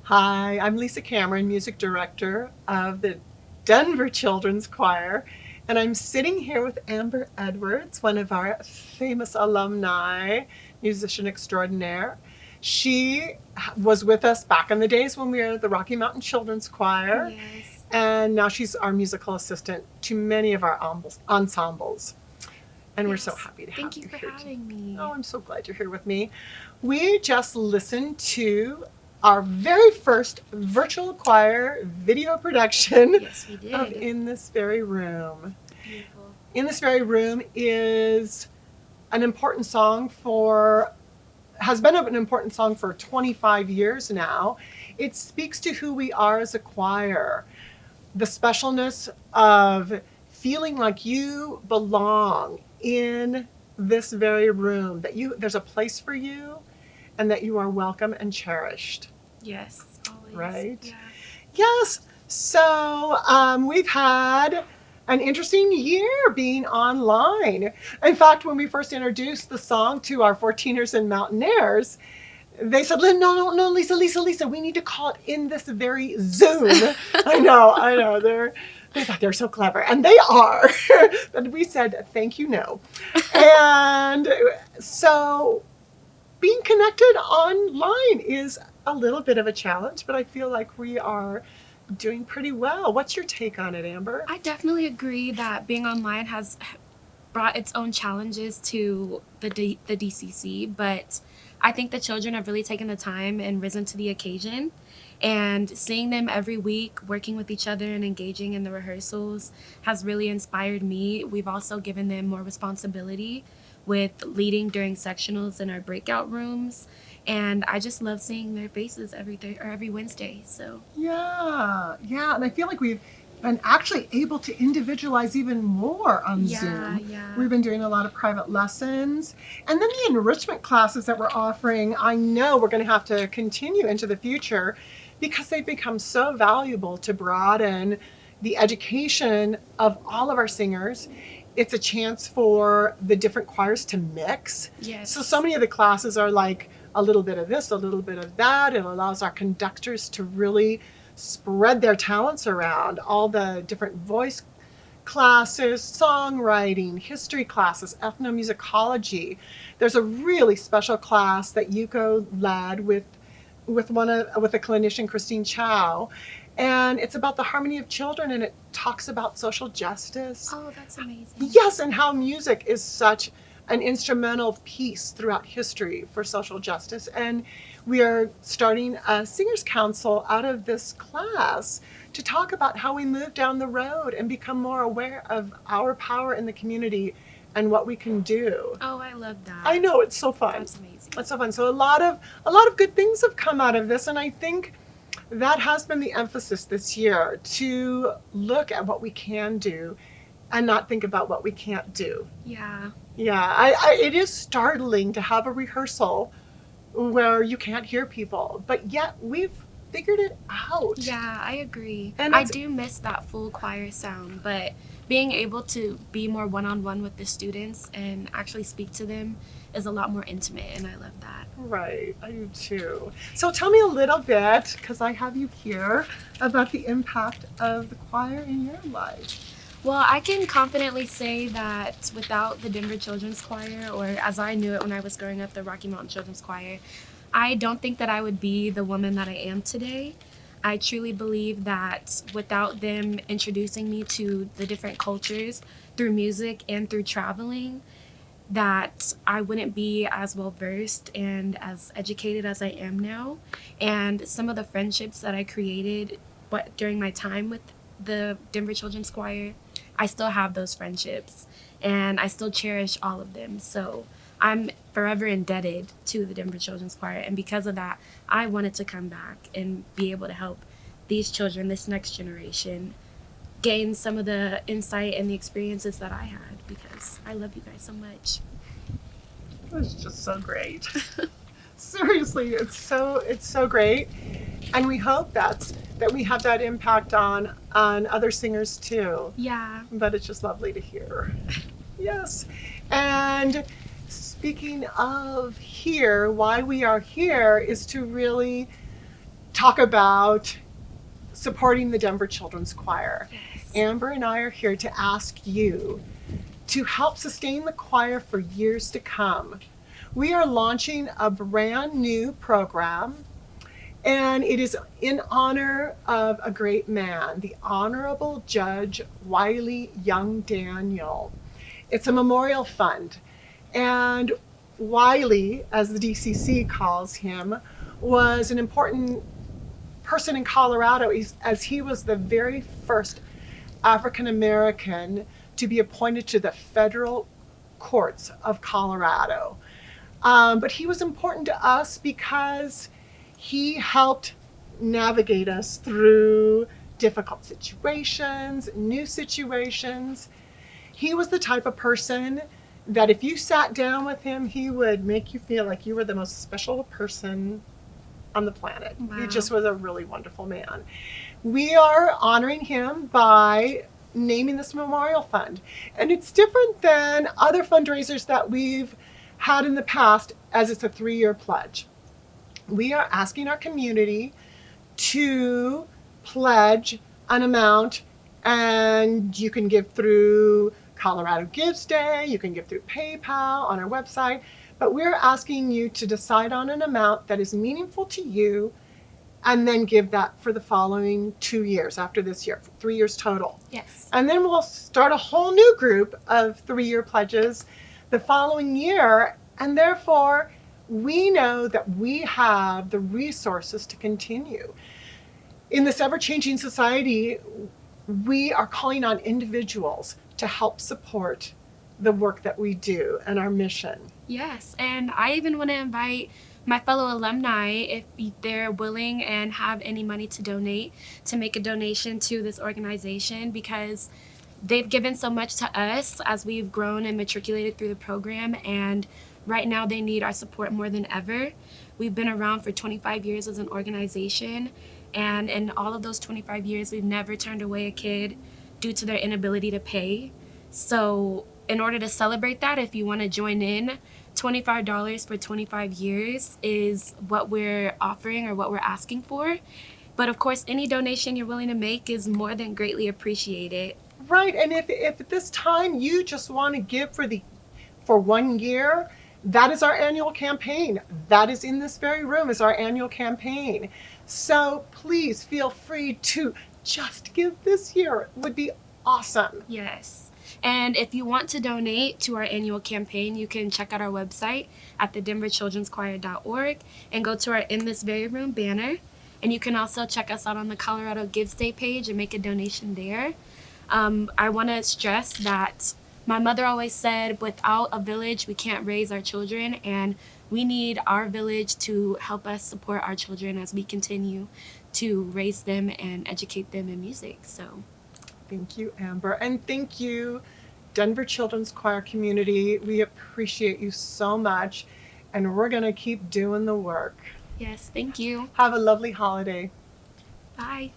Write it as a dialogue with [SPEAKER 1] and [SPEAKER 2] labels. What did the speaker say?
[SPEAKER 1] Hi, I'm Lisa Cameron, music director of the Denver Children's Choir, and I'm sitting here with Amber Edwards, one of our famous alumni, musician extraordinaire. She was with us back in the days when we were the Rocky Mountain Children's Choir,
[SPEAKER 2] Yes.
[SPEAKER 1] and now she's our musical assistant to many of our ensembles. And we're so
[SPEAKER 2] Yes.
[SPEAKER 1] happy to have
[SPEAKER 2] Thank you
[SPEAKER 1] you
[SPEAKER 2] for
[SPEAKER 1] here.
[SPEAKER 2] having me.
[SPEAKER 1] Oh, I'm so glad you're here with me. We just listened to our very first virtual choir video production
[SPEAKER 2] Yes, we
[SPEAKER 1] of
[SPEAKER 2] did.
[SPEAKER 1] In This Very Room.
[SPEAKER 2] Beautiful.
[SPEAKER 1] In This Very Room is an important song has been an important song for 25 years now. It speaks to who we are as a choir, the specialness of feeling like you belong in this very room, that there's a place for you and that you are welcome and cherished,
[SPEAKER 2] Yes, always.
[SPEAKER 1] right?
[SPEAKER 2] Yeah.
[SPEAKER 1] Yes. So we've had an interesting year being online. In fact, when we first introduced the song to our 14ers and Mountaineers, they said, no, no, no, Lisa, we need to call it In This Very Zoom. I know. They thought they were so clever, and they are. But we said, thank you, no. And so being connected online is a little bit of a challenge, but I feel like we are doing pretty well. What's your take on it, Amber?
[SPEAKER 2] I definitely agree that being online has brought its own challenges to the DCC, but I think the children have really taken the time and risen to the occasion. And seeing them every week working with each other and engaging in the rehearsals has really inspired me. We've also given them more responsibility with leading during sectionals in our breakout rooms. And I just love seeing their faces every Wednesday. So
[SPEAKER 1] Yeah. And I feel like we've been actually able to individualize even more on
[SPEAKER 2] yeah,
[SPEAKER 1] Zoom.
[SPEAKER 2] yeah.
[SPEAKER 1] We've been doing a lot of private lessons. And then the enrichment classes that we're offering, I know we're going to have to continue into the future because they've become so valuable to broaden the education of all of our singers. It's a chance for the different choirs to mix. So
[SPEAKER 2] Yes.
[SPEAKER 1] many of the classes are like a little bit of this, a little bit of that. It allows our conductors to really spread their talents around, all the different voice classes, songwriting, history classes, ethnomusicology. There's a really special class that Yuko led with a clinician, Christine Chow, and it's about the harmony of children, and it talks about social justice.
[SPEAKER 2] Oh, that's amazing.
[SPEAKER 1] Yes, and how music is such an instrumental piece throughout history for social justice. And we are starting a singers council out of this class to talk about how we move down the road and become more aware of our power in the community and what we can do.
[SPEAKER 2] Oh, I love
[SPEAKER 1] I
[SPEAKER 2] that.
[SPEAKER 1] know, it's so fun.
[SPEAKER 2] That's amazing.
[SPEAKER 1] It's so fun. So a lot of good things have come out of this, and I think that has been the emphasis this year, to look at what we can do and not think about what we can't do.
[SPEAKER 2] Yeah.
[SPEAKER 1] Yeah, it is startling to have a rehearsal where you can't hear people, but yet we've figured it out.
[SPEAKER 2] Yeah, I agree.
[SPEAKER 1] And
[SPEAKER 2] I
[SPEAKER 1] it's
[SPEAKER 2] do miss that full choir sound, but being able to be more one on one with the students and actually speak to them is a lot more intimate, and I love that.
[SPEAKER 1] right, I do too. So tell me a little bit, because I have you here, about the impact of the choir in your life.
[SPEAKER 2] Well, I can confidently say that without the Denver Children's Choir, or as I knew it when I was growing up, the Rocky Mountain Children's Choir, I don't think that I would be the woman that I am today. I truly believe that without them introducing me to the different cultures through music and through traveling, that I wouldn't be as well versed and as educated as I am now. And some of the friendships that I created during my time with the Denver Children's Choir, I still have those friendships and I still cherish all of them. So I'm forever indebted to the Denver Children's Choir. And because of that, I wanted to come back and be able to help these children, this next generation, gain some of the insight and the experiences that I had because I love you guys so much.
[SPEAKER 1] It's just so great. Seriously, it's so great, and we hope that we have that impact on other singers too.
[SPEAKER 2] Yeah.
[SPEAKER 1] But it's just lovely to hear. Yes. And speaking of here, why we are here is to really talk about supporting the Denver Children's Choir.
[SPEAKER 2] Yes.
[SPEAKER 1] Amber and I are here to ask you to help sustain the choir for years to come. We are launching a brand new program, and it is in honor of a great man, the Honorable Judge Wiley Young Daniel. It's a memorial fund, and Wiley, as the DCC calls him, was an important person in Colorado, as he was the very first African American to be appointed to the federal courts of Colorado. But he was important to us because he helped navigate us through difficult situations, new situations. He was the type of person that if you sat down with him, he would make you feel like you were the most special person on the planet.
[SPEAKER 2] Wow.
[SPEAKER 1] He just was a really wonderful man. We are honoring him by naming this memorial fund. And it's different than other fundraisers that we've had in the past, as it's a 3-year pledge. We are asking our community to pledge an amount, and you can give through Colorado Gives Day, you can give through PayPal on our website, but we're asking you to decide on an amount that is meaningful to you and then give that for the following 2 years after this year, 3 years total.
[SPEAKER 2] Yes.
[SPEAKER 1] And then we'll start a whole new group of 3-year pledges the following year, and therefore we know that we have the resources to continue. In this ever-changing society, we are calling on individuals to help support the work that we do and our mission.
[SPEAKER 2] Yes, and I even want to invite my fellow alumni, if they're willing and have any money to donate, to make a donation to this organization, because they've given so much to us as we've grown and matriculated through the program, and right now they need our support more than ever. We've been around for 25 years as an organization, and in all of those 25 years, we've never turned away a kid due to their inability to pay. So in order to celebrate that, if you want to join in, $25 for 25 years is what we're offering or what we're asking for. But of course, any donation you're willing to make is more than greatly appreciated.
[SPEAKER 1] Right, and if at this time you just want to give for 1 year, that is our annual campaign. That is in this very room is our annual campaign. So please feel free to just give this year. It would be awesome.
[SPEAKER 2] Yes. And if you want to donate to our annual campaign, you can check out our website at thedenverchildrenschoir.org and go to our In This Very Room banner. And you can also check us out on the Colorado Gives Day page and make a donation there. I want to stress that my mother always said, without a village, we can't raise our children, and we need our village to help us support our children as we continue to raise them and educate them in music. So
[SPEAKER 1] thank you, Amber, and thank you, Denver Children's Choir community. We appreciate you so much, and we're going to keep doing the work.
[SPEAKER 2] yes, thank you.
[SPEAKER 1] Have a lovely holiday.
[SPEAKER 2] Bye.